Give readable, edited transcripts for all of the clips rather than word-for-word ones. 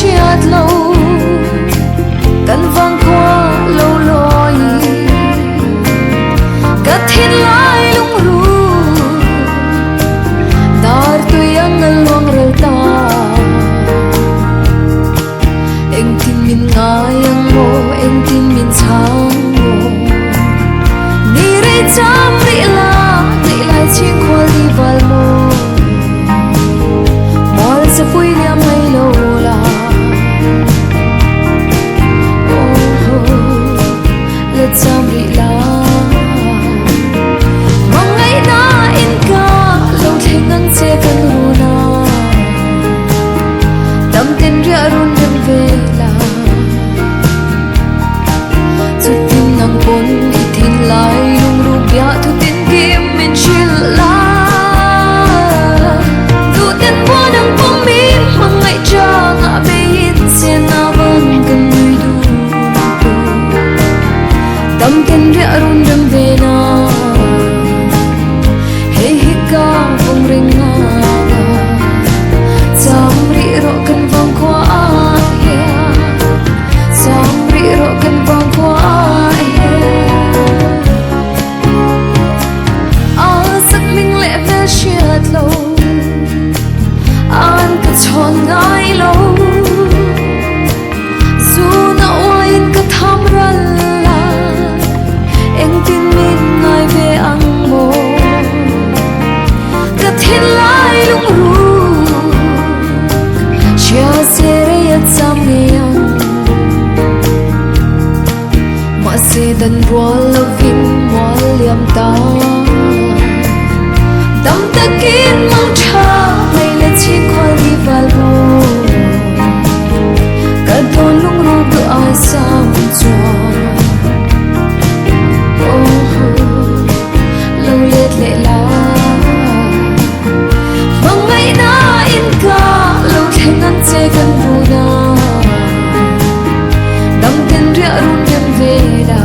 Chiat lâu cần vang qua lâu loi cất thiên lai lung ru dar tu yang luang rel ta eng tin min ngai yang mo eng tin min chang mo ni re cham ri la ni lai chi khwal di val mo mol se pui liam mai lo la chăm đi la mong ngày na in ca lâu thế ngân che cần runa tâm tin ria run đêm về la chút tin nang pon đi tin lại lung ru bia thu tin kim min chill la thu tin qua nang pom mi mong ngày cha ngã be in se na vẫn cần người du tâm tin ria run đêm về na hey hika vong ring na cham ri ro kan vong kwa ya cham ri ro kan vong kwa ya a sak ming le ve shiat lo an ka chon ngai lo zu na wain ka tham ral eng tin min ngai ve ang mo ka thin lai lung ru chia se re ya cham nge yang ma se dan rol loving mol liam ta dam takin mang tha mai le chi khol di val mo ka don lung ru du ai sam cho lệ la mong ngày na in ca lâu thế ngân che gần runa tâm tin ria run đêm về la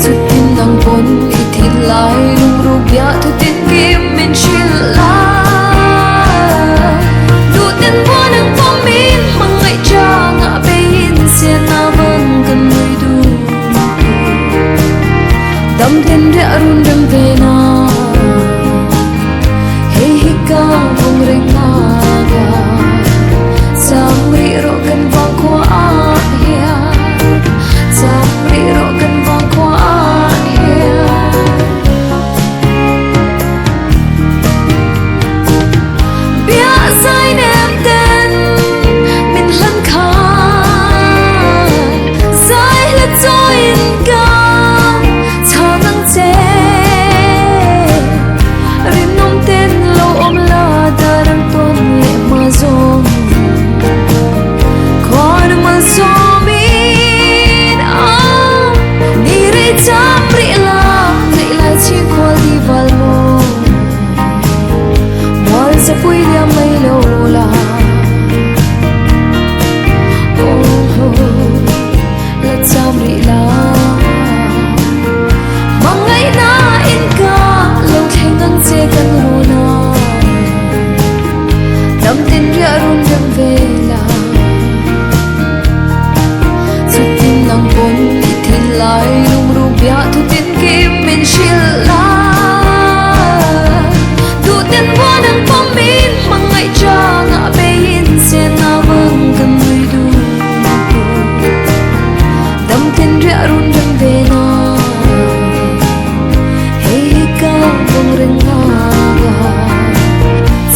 chút tin nang pon đi tin lại lung ru bia thu tin kim min chill la du tin qua nang pom min mong ngày cha ngã be in se na vẫn cần người du tâm tin ria run đêm về na hey hika vong ring na ga cham ri ro kan vang kwa ya cham ri ro kan vang kwa ya bia sai nem ten min lan kha sai la join ga sa pui liam mai lo la la cham ri la mong ngày na in ca lâu thế ngân che kan runa tâm tin ria run đêm về la chút tin nang pon đi tin lại lung ru bia thu tin kim min chill la thu tin qua nang pom min mong ngày cha ngã be in se na vẫn cần người du tâm tin ria run đêm về na hey ka vong ring na ga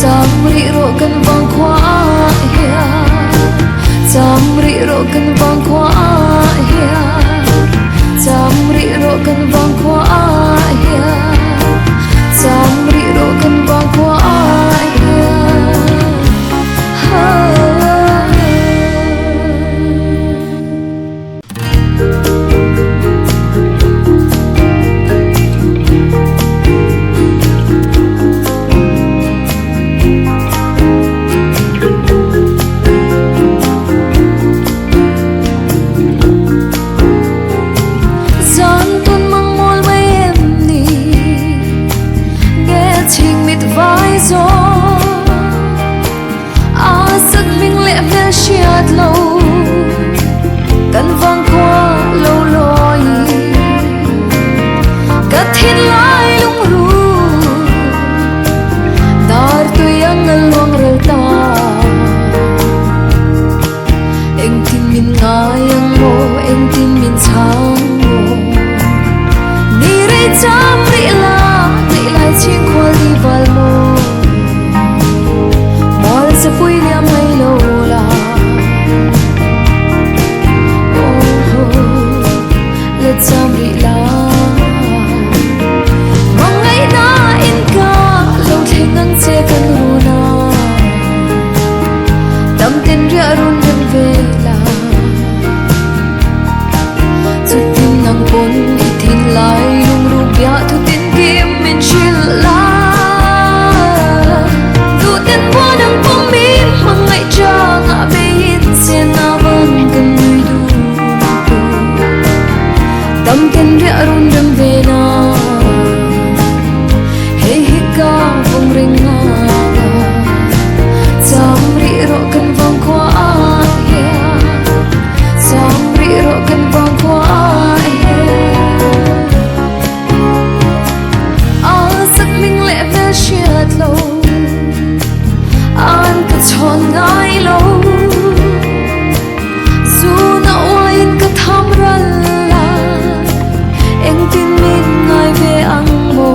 cham ri ro kan vang kwa ya cham ri ro kan vang kwa ya cham ri ro kan vang kwa ya cham ri ro kan vang kwa ya ngayang mo eng tin min sang mo ni re cham ri la ni lai chi khol di val mo mol se pui ni mai lo la oh le cham ri la mong ngai na in ka lo theng ang che kan ru na dam tin ria run run ve la chút tin nang pon i thin lai lung ru bia thu tin kim min chil la tu tin bo nang pom mi mang ngai cha nga be in sen na van kan nui du dam tin ria run run ve na hey hi ka vong ring nga cham ri ro kan vong kwa ya cham ri ro kan vong kwa ya a sak ming le ve shiat lo an ka chon ngai lo zu na wain ka tham ral la eng tin min ngai ve ang mo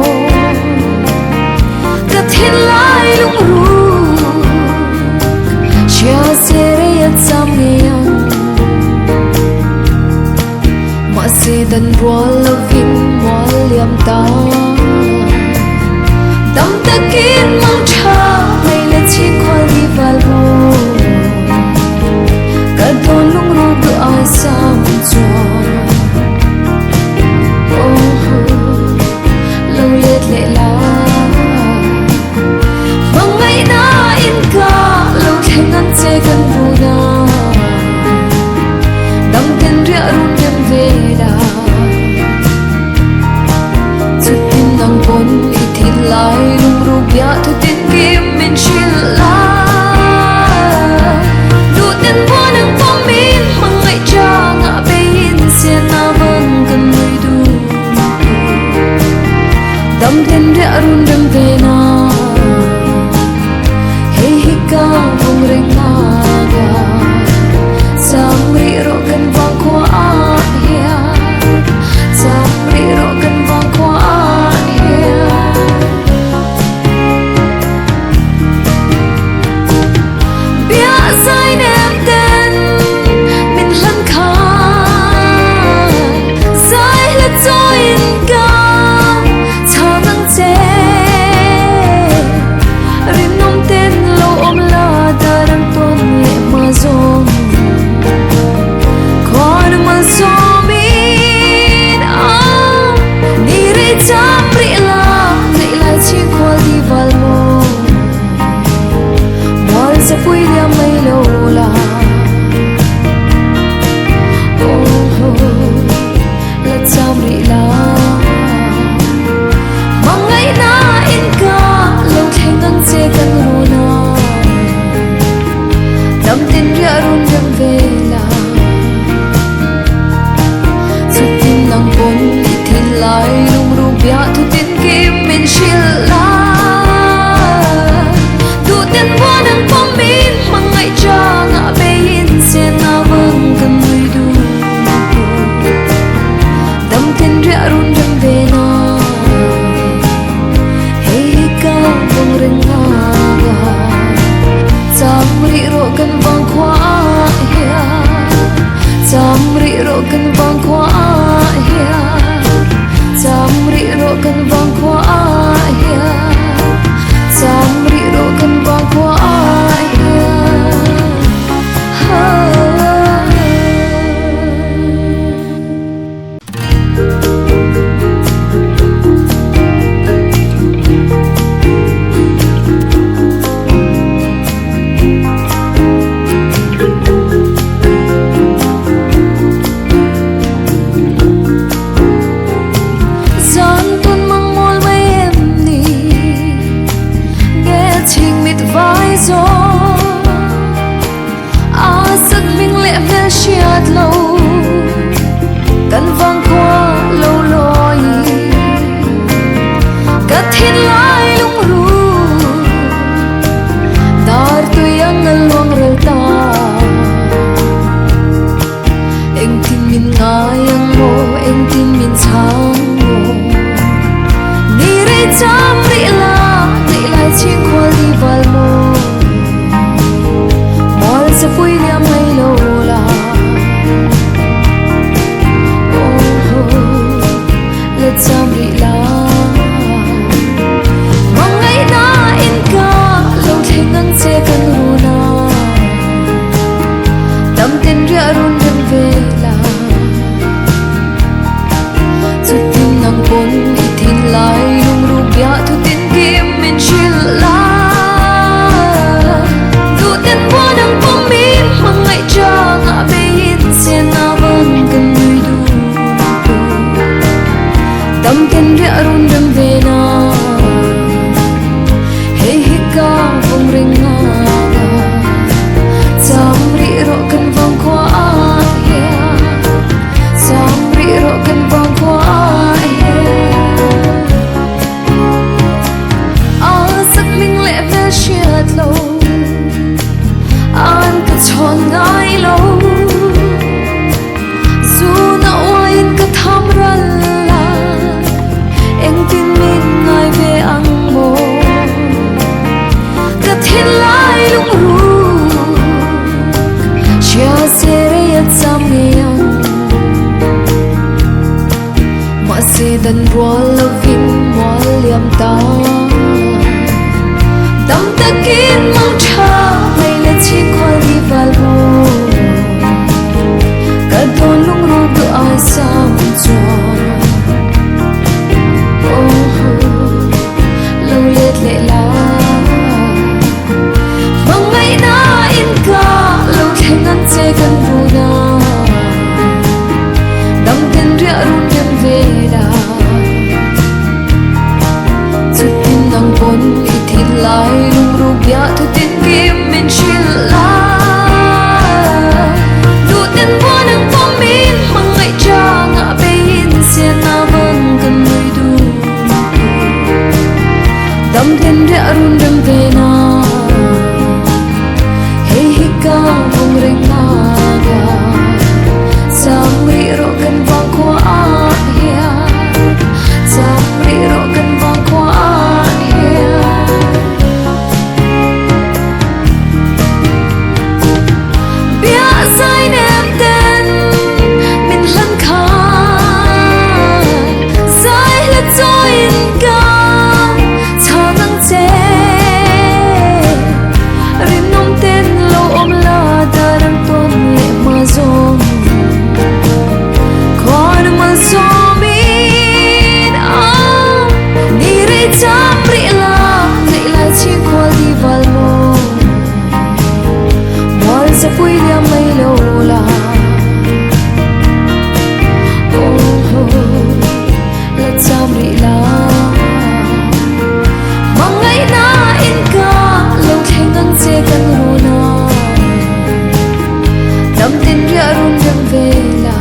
ka thin lai lung ru chia se re at sam nge yang ma se dan rol lo vim mol liam ta dam ta kin mang cha mai le chi khol di val mo ka don lung ru du ai sam cho oh lo let le la mong ngai na in ka lo theng an che kan ru na dam tin ria run run ve la chút tin nang pon i thin lai lung ru bia thu tin kim min chil la tu tin bo nang pom mi mang ngai cha nga be in sen na van kan nui du dam tin ria run run ve na hey hi ka vong ring na ga sam ri ro kan vang kwa ya sam ri ro kan vang kwa ya bia sai nem ten min lan kha sai la choi in ka cha nang che rin nom ten lo om la darang ton le ma zong kon ma so min ni re cham ri la ni lai chi khol di val mo mol se pui dia mai lo la oh la cham ri la mong ngai na in ka lo theng ang che kan ru na dam tin ria run run ve la chút tin nang pon i thin lai lung ru bia thu tin kim min chil la tu tin bo nang pom mi mang ngai cha nga be in sen na van kan nui du dam tin ria run run ve na hey ka vong ring nga ga cham ri ro kan vang kwa ya cham ri ro kan vang kwa ya cham ri ro kan vang kwa ya cham ri ro kan vang kwa ya zan ton mang mol mai em ni nghe情 mit vai zo a sak ming le ve shiat lo kan vang kwa lo loi ka thin lai lung ru dar tu yang luang rel ta tháng mùa ni rê chăm rị la nghĩ lại chiếc khoa đi vào mồ mỏi sẽ vui liam hay lâu là lệ chăm rị la mong ngày na in ca lâu thế ngân sẽ cần hù na tâm tin rẽ run đêm về là chút tin nắng bốn ít tin lại lung ru bia thu tin kim mình chia la thu tin qua đằng phong mi mong ngày cha ngã về in xe na vẫn cần người đủ tâm tin rẽ run đêm về na hey hika vong ring nga samri ro kan vong kwa ya samri ro kan vong kwa ya sak ming le ve shiat lo an ka chon ngai lo zu na wain ka tham ral la eng tin min ngai ve ang mo ka thin lai lung ru chia sẻ yat sam yang ma se dan rol lovin mol liam ta tâm ta kín mong cha hay là chỉ qua đi vào hồ cả đôi lung ru tự ai sao cho lâu liệt lệ la mong ngày na in ca lâu thế ngân sẽ cần vô na tâm tin rẽ run đêm về đà chút tin nắng bốn ít thịt lại lung ru bia thu tin kim mình chia la thu tin qua đằng phong min mong ngày cha ngã về in xe na vẫn cần người đủ tâm tin rẽ run đêm về na hey hika vong ring naga samri ro kan vang kwa ya samri ro kan vang kwa ya bia sai nem ten min lan kha sai la cho in ka cha nang che rin nong ten lo om la darang ton le ma zom kon ma zomin ni re cham ri la ngai la chi khwa di val mo mol sa pui dia mai lo la la cham ri la mong ngày na in ca lâu thế ngân sẽ cần ru na tâm tin rẽ run đêm về là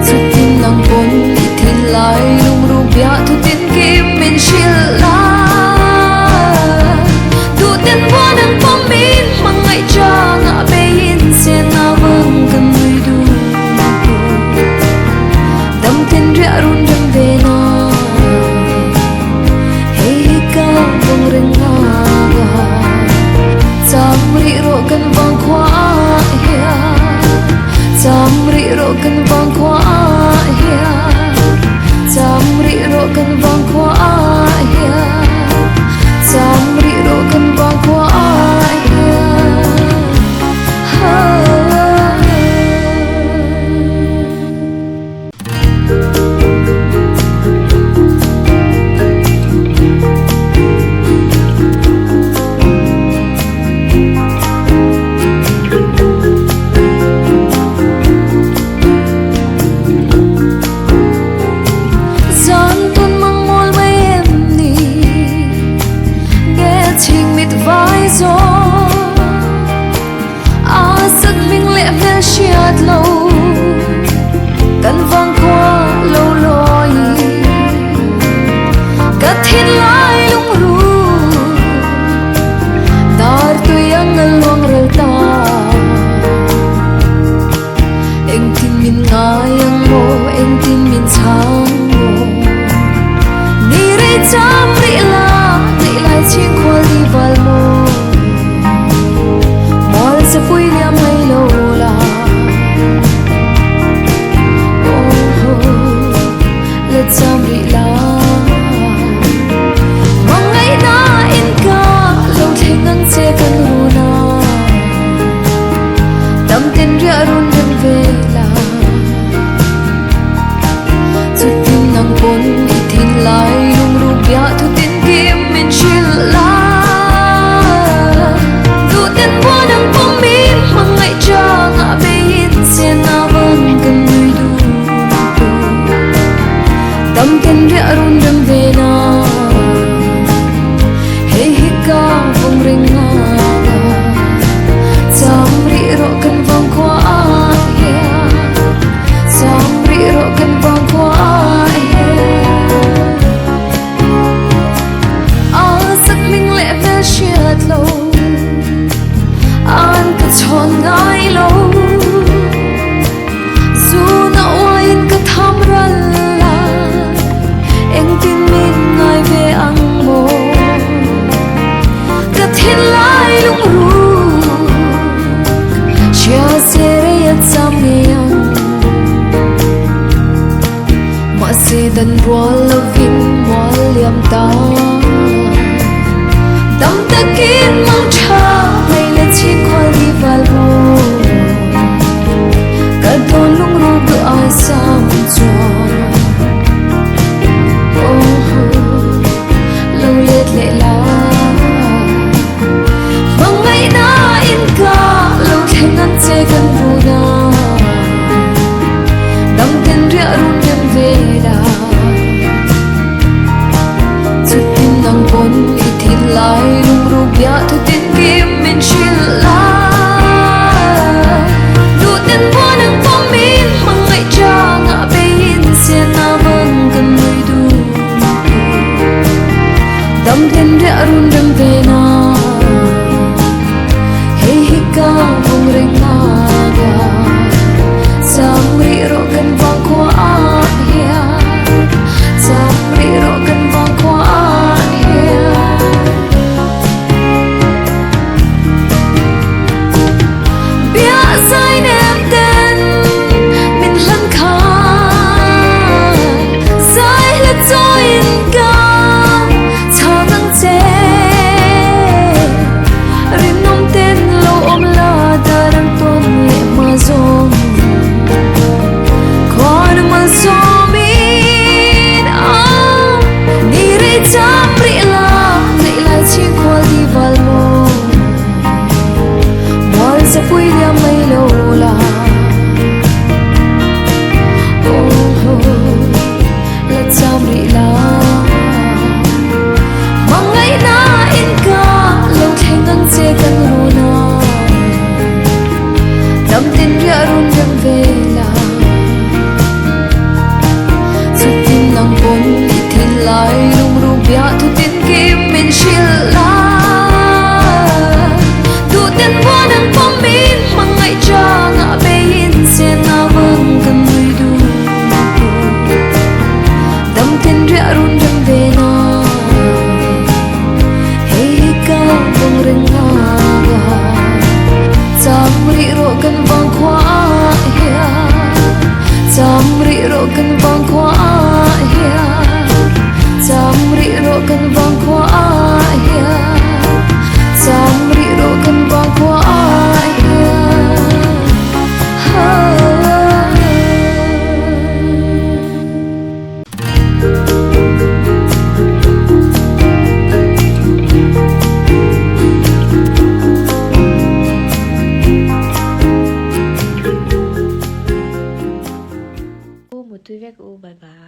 chút tin nắng bốn ít tin lại lung ru bia thu tin kim mình chia la thu tin qua đằng phong min mong ngày cha ngã về in xe na vẫn cần người đủ tâm tin rẽ run đêm về na hey ka vong ring naga samri ro kan vang kwa ya samri ro kan vang kwa ya samri ro kan vang kwa ya samri ro kan vang kwa ya Giang tuôn mang môi mấy em đi nghe情 mịt vai gió sức mình lệ về chiết lâu cần vang qua lâu loi cả thiên lai lung ru tar tu yang luang rel ta eng tin min ngai lâu dù nào anh cứ thăm ra là em tin mình ngày về ăn mồ cả thiên lai lung ru chia sẻ rất dám nghe mà sẽ đần qua lâu vinh hoa liam ta đắm ta kín mong cha ngày là chỉ qua đi vào hồ cả đôi lúc ru cứ ai sao cho lâu liệt lệ la bằng ngày na in ca lâu thêm ngăn che gần vô na đắm tên rẽ run đêm về đà chút tim nắng bốn ít thịt lại rung rung bia thôi tên kim mình chuyên la đủ tên qua nắng phong min mang ngày cha ngã bên xe na vâng gần người đủ đắm tên rẽ run đêm về na hey hika vung ring naga samri ro kan vang kwa ya samri ro kan vang kwa ya bia sai nem ten min lan kha sai la join ka cha nang che rin nom ten lo om la darang ton le ma zom kon mal somin ni re chamri la nei la chi khol di val mo mol sa pui dia mai lo la la chamri la mang ngày na in ka lo theng ngang che kan ru na đắm tin ria run đêm về la chút tim nắng bốn ít thiên lại rung rung bia thu tin kim mình chill la đủ tên qua nắng phong min mang ngày cha ngã bên xe na vâng gần người đủ đắm tin ria run đêm về na hey ka vung ring naga samri ro kan vang kwa ya samri ro kan vang kwa ya samri ro kan vang kwa ya samri ro kan vang kwa ya một túi vét u bye bye